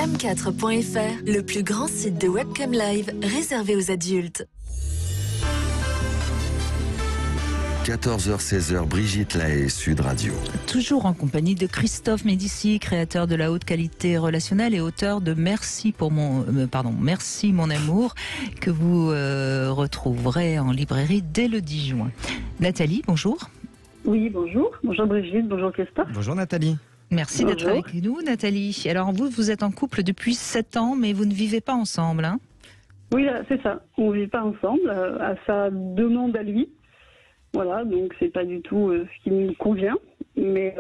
Cam4.fr, le plus grand site de webcam live réservé aux adultes. 14h-16h, Brigitte Lahaie, Sud Radio. Toujours en compagnie de Christophe Médici, créateur de la haute qualité relationnelle et auteur de Merci mon amour, que vous retrouverez en librairie dès le 10 juin. Nathalie, bonjour. Oui, bonjour. Bonjour Brigitte, bonjour Christophe. Bonjour Nathalie. Merci d'être avec nous, Nathalie. Alors vous êtes en couple depuis 7 ans, mais vous ne vivez pas ensemble, hein? Oui, c'est ça. On ne vit pas ensemble, à sa demande à lui. Voilà, donc c'est pas du tout ce qui me convient. Mais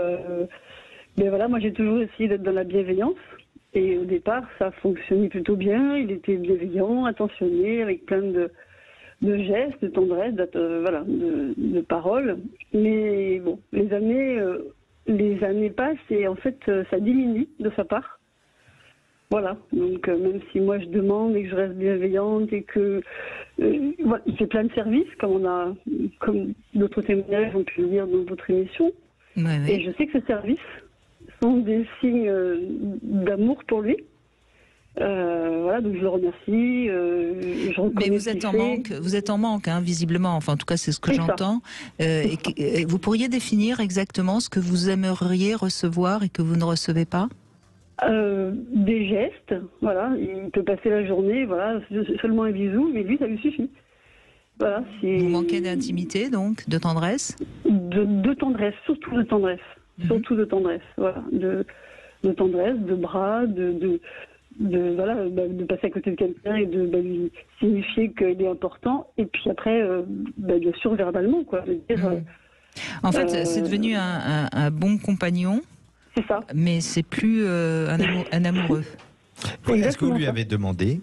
voilà, moi j'ai toujours essayé d'être dans la bienveillance. Et au départ, ça fonctionnait plutôt bien. Il était bienveillant, attentionné, avec plein de gestes, de tendresse, de paroles. Mais bon, les années passent et en fait, ça diminue de sa part. Voilà, donc même si moi je demande et que je reste bienveillante et que voilà, il fait plein de services, comme d'autres témoignages ont pu le dire dans votre émission. Oui. Et je sais que ces services sont des signes d'amour pour lui. Voilà, donc je le remercie. Mais vous êtes en manque, hein, visiblement. Enfin, en tout cas, c'est ce que j'entends. Et vous pourriez définir exactement ce que vous aimeriez recevoir et que vous ne recevez pas? Des gestes, voilà. Il peut passer la journée, voilà, seulement un bisou, mais lui, ça lui suffit. Voilà. Vous manquez d'intimité, donc, de tendresse? De tendresse, surtout de tendresse. Surtout de tendresse, voilà. De tendresse, de bras, de passer à côté de quelqu'un et de lui signifier qu'il est important. Et puis après, bien sûr, verbalement, quoi. De dire, en fait, c'est devenu un bon compagnon. C'est ça. Mais c'est plus un amoureux. Est-ce que vous lui avez demandé?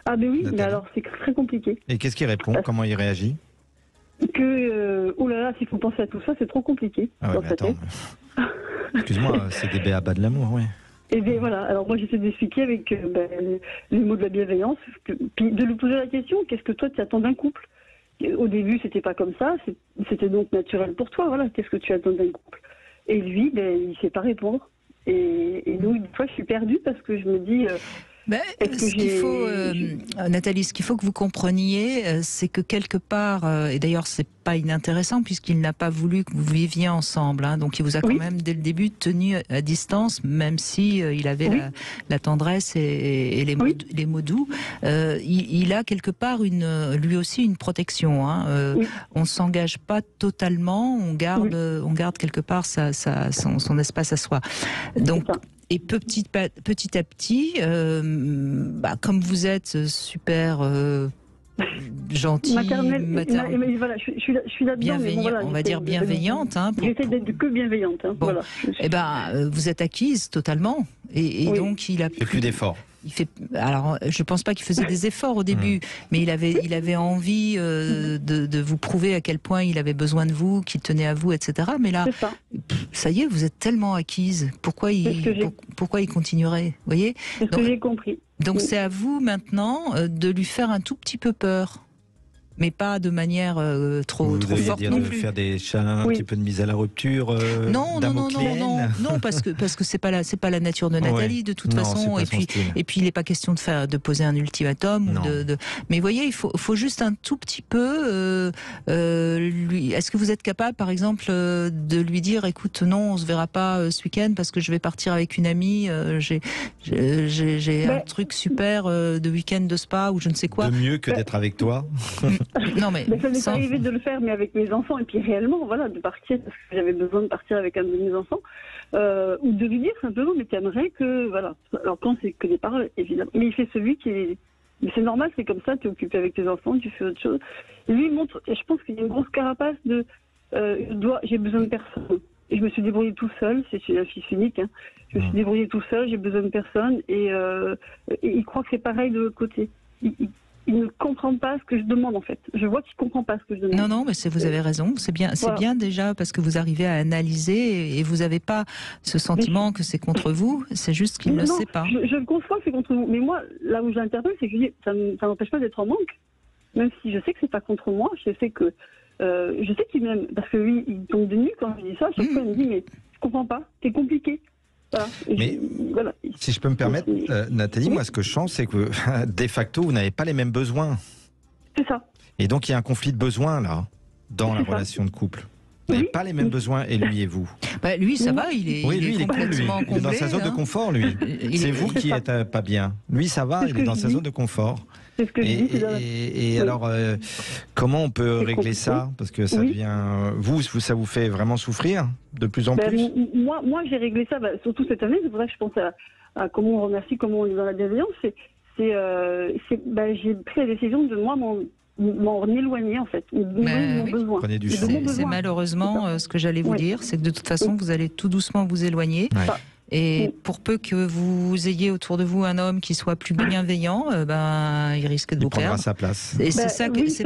Ah ben oui, Nathalie. mais alors c'est très compliqué. Et qu'est-ce qu'il répond? Comment il réagit? Que, oh là là, s'il faut penser à tout ça, c'est trop compliqué. Ah ouais, mais attends. Excuse-moi, c'est des béabas de l'amour, ouais. Et bien voilà, alors moi j'essaie d'expliquer avec les mots de la bienveillance, puis de lui poser la question, qu'est-ce que toi tu attends d'un couple? Au début c'était pas comme ça, c'était donc naturel pour toi, voilà, qu'est-ce que tu attends d'un couple? Et lui, il sait pas répondre. Et donc, une fois, je suis perdue parce que je me dis... Nathalie, ce qu'il faut que vous compreniez, c'est que quelque part, et d'ailleurs c'est pas inintéressant puisqu'il n'a pas voulu que vous viviez ensemble, hein, donc il vous a quand même dès le début tenu à distance, même si il avait la tendresse et les mots doux. Il a quelque part lui aussi une protection. Hein, on s'engage pas totalement, on garde quelque part son espace à soi. Donc. Et petit à petit, comme vous êtes super gentil, voilà, je suis là-dedans, on va dire bienveillante. J'essaie d'être que bienveillante. Hein, bon. Voilà. Vous êtes acquise totalement, et donc il a plus d'efforts. Alors, je pense pas qu'il faisait des efforts au début, mais il avait envie de vous prouver à quel point il avait besoin de vous, qu'il tenait à vous, etc. Mais là, ça y est, vous êtes tellement acquise. Pourquoi il continuerait, vous voyez? C'est ce que j'ai compris. Donc c'est à vous maintenant de lui faire un tout petit peu peur. Mais pas de manière trop forte non plus. Faire des câlins, un petit peu de mise à la rupture. Non, parce que c'est pas la nature de Nathalie de toute façon. Et puis il n'est pas question de poser un ultimatum. Mais vous voyez, il faut juste un tout petit peu. Est-ce que vous êtes capable, par exemple, de lui dire, écoute, non, on se verra pas ce week-end parce que je vais partir avec une amie. J'ai un truc super de week-end de spa ou je ne sais quoi. De mieux que d'être avec toi. Non, mais ça m'est arrivé de le faire, mais avec mes enfants, et puis réellement, voilà, de partir, parce que j'avais besoin de partir avec un de mes enfants, ou de lui dire simplement, mais t'aimerais que, voilà. Alors quand c'est que des paroles, évidemment, mais il fait celui qui est... Mais c'est normal, c'est comme ça, t'es occupé avec tes enfants, tu fais autre chose. Et lui, il montre, et je pense qu'il y a une grosse carapace de, j'ai besoin de personne. Et je me suis débrouillée tout seul, c'est un fils unique, hein. Je me suis débrouillée tout seul, j'ai besoin de personne, et il croit que c'est pareil de l'autre côté. Il ne comprend pas ce que je demande, en fait. Je vois qu'il ne comprend pas ce que je demande. Non, mais vous avez raison. C'est bien déjà parce que vous arrivez à analyser et vous n'avez pas ce sentiment que c'est contre vous. C'est juste qu'il ne sait pas. Je le conçois que c'est contre vous. Mais moi, là où j'interpelle, c'est que je dis, ça n'empêche pas d'être en manque. Même si je sais que c'est pas contre moi, je sais qu'il m'aime. Parce que lui, il tombe de nuit quand je dis ça. Chaque fois, il me dit, mais je comprends pas. C'est compliqué. Voilà. Mais voilà. si je peux me permettre, Nathalie, moi ce que je sens, c'est que de facto, vous n'avez pas les mêmes besoins. C'est ça. Et donc il y a un conflit de besoins là, dans la C'est ça. relation de couple. Vous n'avez pas les mêmes besoins, et lui et vous. Lui, ça va, il est, Oui, lui, il est cool, lui. complètement Il est dans sa zone de confort, lui. C'est vous qui êtes pas bien. Lui, ça va, il est dans sa zone de confort. C'est ce que je dis. Et alors, comment on peut régler ça? Parce que ça devient... ça vous fait vraiment souffrir de plus en plus? Moi, j'ai réglé ça, surtout cette année. C'est pour ça que je pense à comment on remercie, comment on est dans la bienveillance. J'ai pris la décision de moi m'en éloigner, en fait. Mon besoin. Prenez du C'est malheureusement ce que j'allais vous dire, c'est que de toute façon, vous allez tout doucement vous éloigner. Ouais. Et pour peu que vous ayez autour de vous un homme qui soit plus bienveillant, il risque de vous prendra perdre. sa place. Et c'est ça que c'est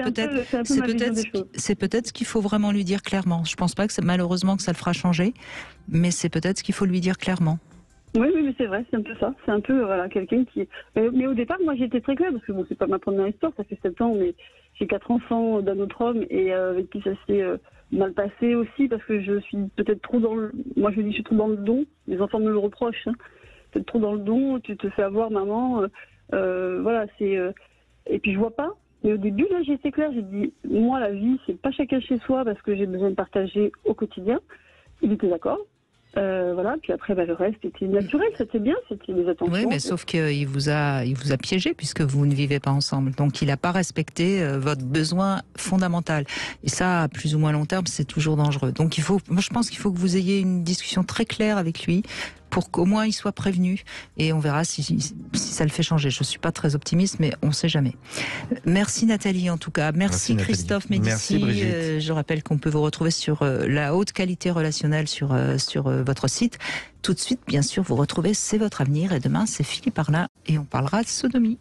peut-être ce qu'il faut vraiment lui dire clairement. Je pense pas que malheureusement que ça le fera changer, mais c'est peut-être ce qu'il faut lui dire clairement. Oui, mais c'est vrai, c'est un peu ça. C'est un peu quelqu'un qui. Mais au départ, moi, j'étais très claire parce que c'est pas ma première histoire. Ça fait 7 ans, mais j'ai 4 enfants d'un autre homme et avec qui ça s'est mal passé aussi parce que je suis peut-être trop dans le. Moi, je dis, je suis trop dans le don. Les enfants me le reprochent. Hein. Peut-être trop dans le don. Tu te fais avoir, maman. C'est. Et puis je vois pas. Mais au début, là, j'ai été claire. J'ai dit, moi, la vie, c'est pas chacun chez soi parce que j'ai besoin de partager au quotidien. Il était d'accord. Puis après le reste était naturel, c'était bien, c'était des attentions. Oui, mais sauf qu'il vous a piégé puisque vous ne vivez pas ensemble. Donc il n'a pas respecté votre besoin fondamental. Et ça, à plus ou moins long terme, c'est toujours dangereux. Donc moi je pense qu'il faut que vous ayez une discussion très claire avec lui pour qu'au moins il soit prévenu et on verra si ça le fait changer. Je suis pas très optimiste, mais on sait jamais. Merci Nathalie en tout cas. Merci Christophe Médici. Merci je rappelle qu'on peut vous retrouver sur la haute qualité relationnelle sur votre site. Tout de suite, bien sûr, vous retrouvez C'est votre avenir et demain c'est Philippe Arlin et on parlera de sodomie.